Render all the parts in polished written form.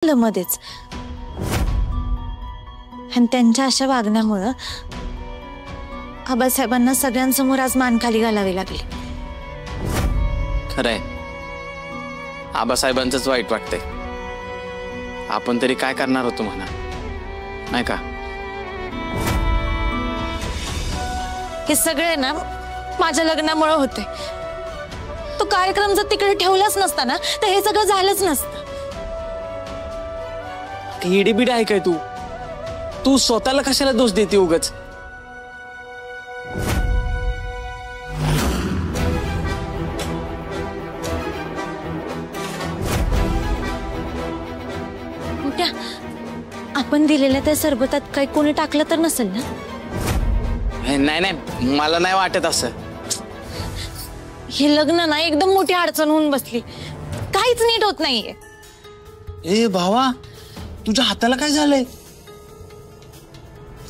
मध्येच आणि त्यांच्या अशा वागण्यामुळे आबासाहेबांना सगळ्यांसमोर आज मान खाली घालावी लागली। खरंय, आबासाहेबांचंच वाईट वाटतंय। आपण तरी काय करणार होतो म्हणा, नाही का? हे सगळे ना माझ्या लग्नामुळे होते। तो कार्यक्रम जर तिकडे ठेवलाच नसता ना तर हे सगळं झालंच नसतं। हिडीबिडी आहे काय तू? तू स्वतःला कशाला दोष देते उगाच? मोठ्या, आपण दिलेल्या त्या सरबतात काही कोणी टाकलं तर नसेल ना? नाही नाही, मला नाही वाटत असं। हे लग्न ना एकदम मोठी अडचण होऊन बसली, काहीच नीट होत नाहीये। ए भावा, तुझ्या हाताला काय झालंय?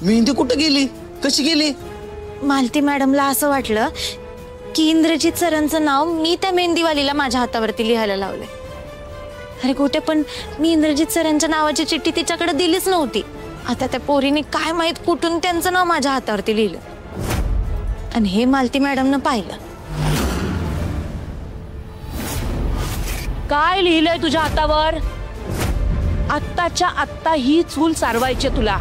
मेहंदी कुठं गेली? कशी गेली? मालती मॅडमला असं वाटलं की इंद्रजीत सरांचं नाव मी त्या मेहंदीवालीला माझ्या हातावरती लिहायला लावलंय। अरे गोट्या, पण मी इंद्रजीत सरांच्या नावाची चिठ्ठी तिच्याकडे दिलीच नव्हती। आता त्या पोरीने काय माहित कुठून त्यांचं नाव माझ्या हातावरती लिहिलं आणि हे मालती मॅडमनं पाहिलं। काय लिहिलंय तुझ्या हातावर? आत्ताच्या आत्ता ही चूल सारवायची तुला।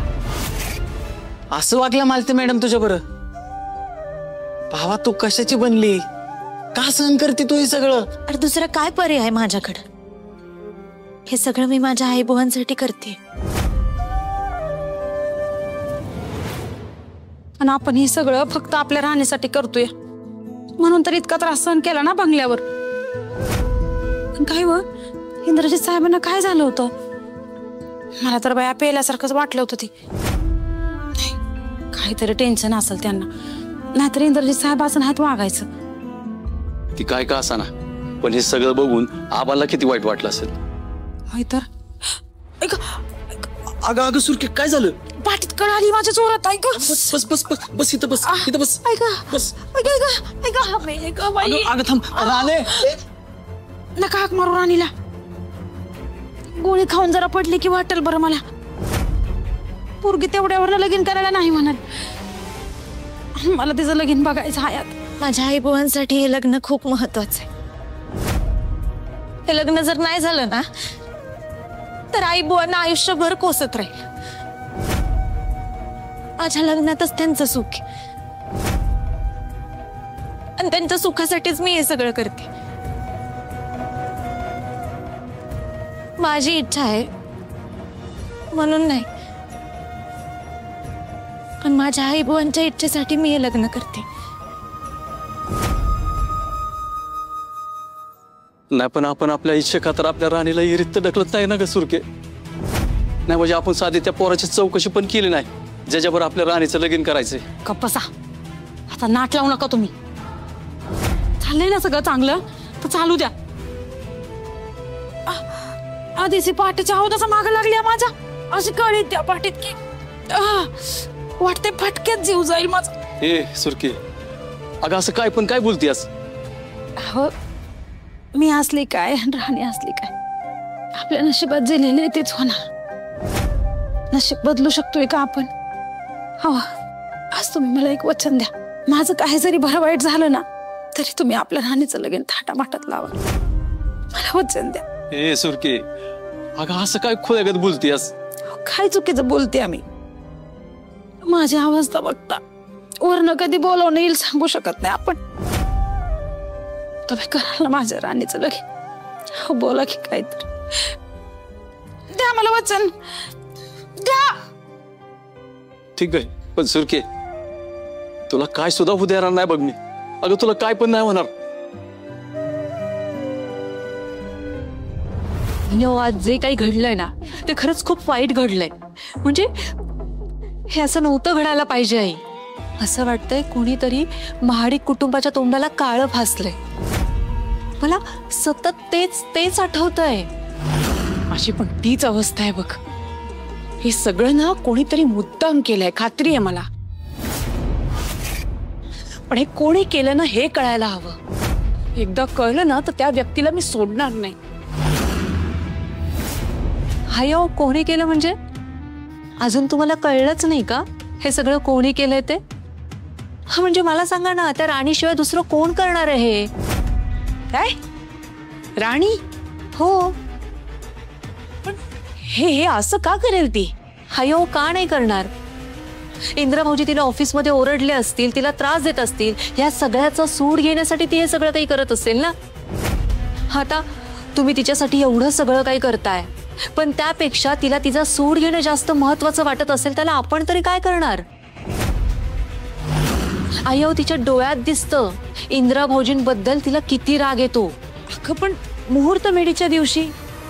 असं वागला मालती मॅडम तुझ्या बरं? भावा, तू कशाची बनली? का सहन करते तू हे सगळं? अरे दुसरं काय पर्याय आहे माझ्याकडे? हे सगळं मी माझ्या आई बुवांसाठी करते आणि आपण हे सगळं फक्त आपल्या राहण्यासाठी करतोय म्हणून तर इतका त्रास सहन केला ना बंगल्यावर। काय व इंद्रजीत साहेबांना काय झालं होतं? मला तर बाया पेल्यासारखंच वाटलं होतं। ते काहीतरी टेन्शन असेल त्यांना, नाहीतर इंद्रजीत साहेब असं नाहीत वागायचं। ती काय का असाना, पण हे सगळं बघून आबाला किती वाईट वाटलं असेल। होय तर। अगं अगं सुरके, काय झालं? पाठीत कळ आली माझ्या जोरात। ऐक बस बस बस बस बस इथं बस, इथं बस। ऐक बस। ऐक बाई, अगं थांब राणे, नका हाक मारू राणीला। गोळी खाऊन जरा पडली की वाटेल बरं मला। पोरगी तेवढ्यावर लगीन करायला नाही म्हणाल, मला तिचं लगीन बघायचं आहे। माझ्या आई बुवांसाठी हे लग्न खूप महत्वाचं आहे। हे लग्न जर नाही झालं ना तर आई बुवांना आयुष्यभर कोसत राहील। माझ्या लग्नातच त्यांचं सुख आहे आणि त्यांच्या सुखासाठीच मी हे सगळं करते। माझी इच्छा आहे म्हणून नाही, पण माझ्या आई बुवांच्या इच्छेसाठी मी हे लग्न करते। नाही, पण आपण आपल्या इच्छेखातर आपल्या राणीला इरित ढकलत नाही ना ग सुरके? नाही म्हणजे आपण साधी त्या पोराची चौकशी पण केली नाही ज्याच्यावर आपल्या राणीचं लगीन करायचंय। कप्पसा, आता नाट लावू नका तुम्ही। चाललंय ना सगळं चांगलं तर चालू द्या। आधीची पाठीच्या आवाजाचा माग लागली माझ्या, अशी कळी त्या पाठीत की वाटते फटक्यात जीव जाईल माझा। ए सुरके, अगं असं काय पण काय बोलतीस? हो, मी असली काय राणी असली काय, आपल्या नशिबात जे लिहिले तेच होणार। नशीब बदलू शकतोय का आपण? हो, आज तुम्ही मला एक वचन द्या, माझं काही जरी बरं वाईट झालं ना तरी तुम्ही आपल्या राणीचं लगीन थाटामाटात लावा। मला वचन द्या। ए सुरके, अगं असं काय खोळ्यागत बोलतीस? काय चुकीचं बोलते आम्ही? माझी अवस्था बघता वरनं कधी बोलवणं येईल सांगू शकत नाही आपण। तुम्ही कराल ना माझ्या राणीचं लगीन? हो, बोला की काहीतरी द्या मला वचन द्या। ठीक आहे, पण सुरके तुला काय सुद्धा होऊ देणार नाही बघ मी। अगं तुला काय पण नाही होणार। आज जे काही घडलंय ना ते खरंच खूप वाईट घडलंय। म्हणजे हे असं नव्हतं घडायला पाहिजे। आई, असं वाटतंय कोणीतरी महाडिक कुटुंबाच्या तोंडाला काळं फासलंय। मला सतत तेच तेच आठवतंय। माझी पण तीच अवस्था आहे बघ। हे सगळं ना कोणीतरी मुद्दाम केलंय, खात्री आहे मला। पण हे कोणी केलं ना हे कळायला हवं। एकदा कळलं ना तर त्या व्यक्तीला मी सोडणार नाही। हायो कोणी केलं म्हणजे अजून तुम्हाला कळलंच नाही का हे सगळं कोणी केलंय ते? हा म्हणजे मला सांगा ना, त्या राणीशिवाय दुसरं कोण करणार आहे? काय राणी? हो. पण हे असं का करेल ती? हायो का नाही करणार? इंद्र भाऊजी तिला ऑफिसमध्ये ओरडले असतील, तिला त्रास देत असतील, या सगळ्याचा सूड घेण्यासाठी ती हे सगळं काही करत असेल ना. आता तुम्ही तिच्यासाठी एवढं सगळं काही करताय, पण त्यापेक्षा तिला तिचा सूड घेणं जास्त महत्वाचं वाटत असेल, त्याला आपण तरी काय करणार? आयो तिच्या डोळ्यात दिसतं इंद्रा भाऊजींबद्दल तिला किती राग येतो. अगं पण मुहूर्त मेढीच्या दिवशी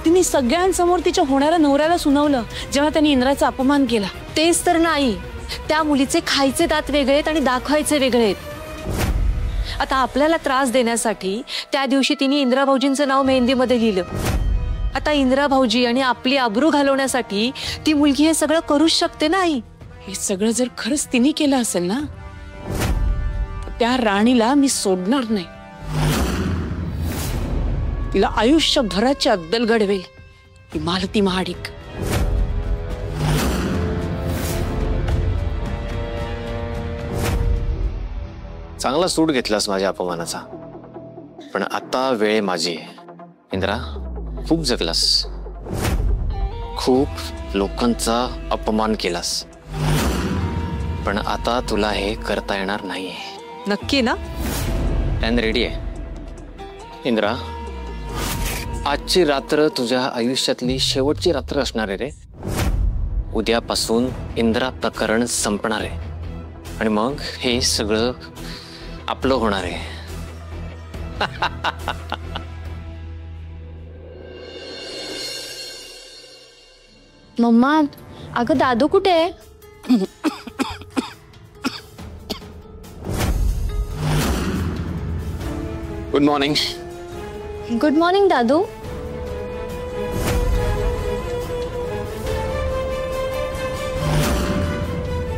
तिने सगळ्यांसमोर तिच्या होणाऱ्या नवऱ्याला सुनावलं जेव्हा त्यांनी इंद्राचा अपमान केला. तेच तर नाही, त्या मुलीचे खायचे दात वेगळे आहेत आणि दाखवायचे वेगळे आहेत. आता आपल्याला त्रास देण्यासाठी त्या दिवशी तिने इंद्रा भाऊजींचं नाव मेहंदीमध्ये लिहिलं. आता इंद्रा भाऊजी आणि आपली आबरू घालवण्यासाठी ती मुलगी हे सगळं करूच शकते ना आई. हे सगळं जर खरंच तिने केलं असेल ना, तर त्या राणीला मी सोडणार नाही. तिला आयुष्यभराची अद्दल घडवेल ती मालती महाडिक. चांगला सूट घेतलास माझ्या अपमानाचा, पण आता वेळ माझी आहे. इंद्रा, खूप जगलास, खूप लोकांचा अपमान केलास, पण आता तुला हे करता येणार नाहीये. नक्की ना? प्लॅन रेडी आहे. इंद्रा, आजची रात्र तुझ्या आयुष्यातली शेवटची रात्र असणार आहे रे. उद्यापासून इंद्रा प्रकरण संपणार आहे आणि मग हे सगळं आपलं होणार आहे. मम्मा, अगं दादू कुठे आहे? Good morning. गुड मॉर्निंग दादू.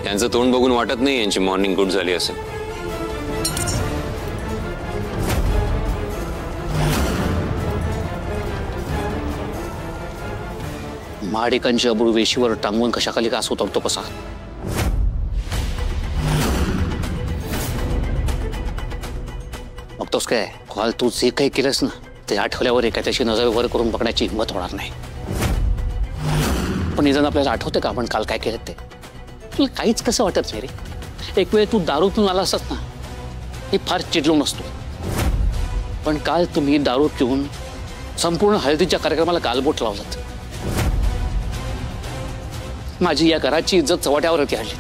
यांचं तोंड बघून वाटत नाही यांची मॉर्निंग गुड झाली असेल. महाडिकांची अबरू वेशीवर टांगून कशाखाली कास उतरतो कसा. बघतोस काय, काल तू जे काही केलंस ना ते आठवल्यावर एखाद्याची नजर वर करून बघण्याची हिंमत होणार नाही. पण निदान आपल्याला आठवते का आपण काल काय केलं ते? तुला काहीच कसं वाटत नाही रे. एक वेळ तू दारू पिऊन आला असत ना, हे फार चिडलो नसतो. पण काल तुम्ही दारू पिऊन संपूर्ण हळदीच्या कार्यक्रमाला गालबोट लावलात. माझी या घराची इज्जत चव्हाट्यावरती आली.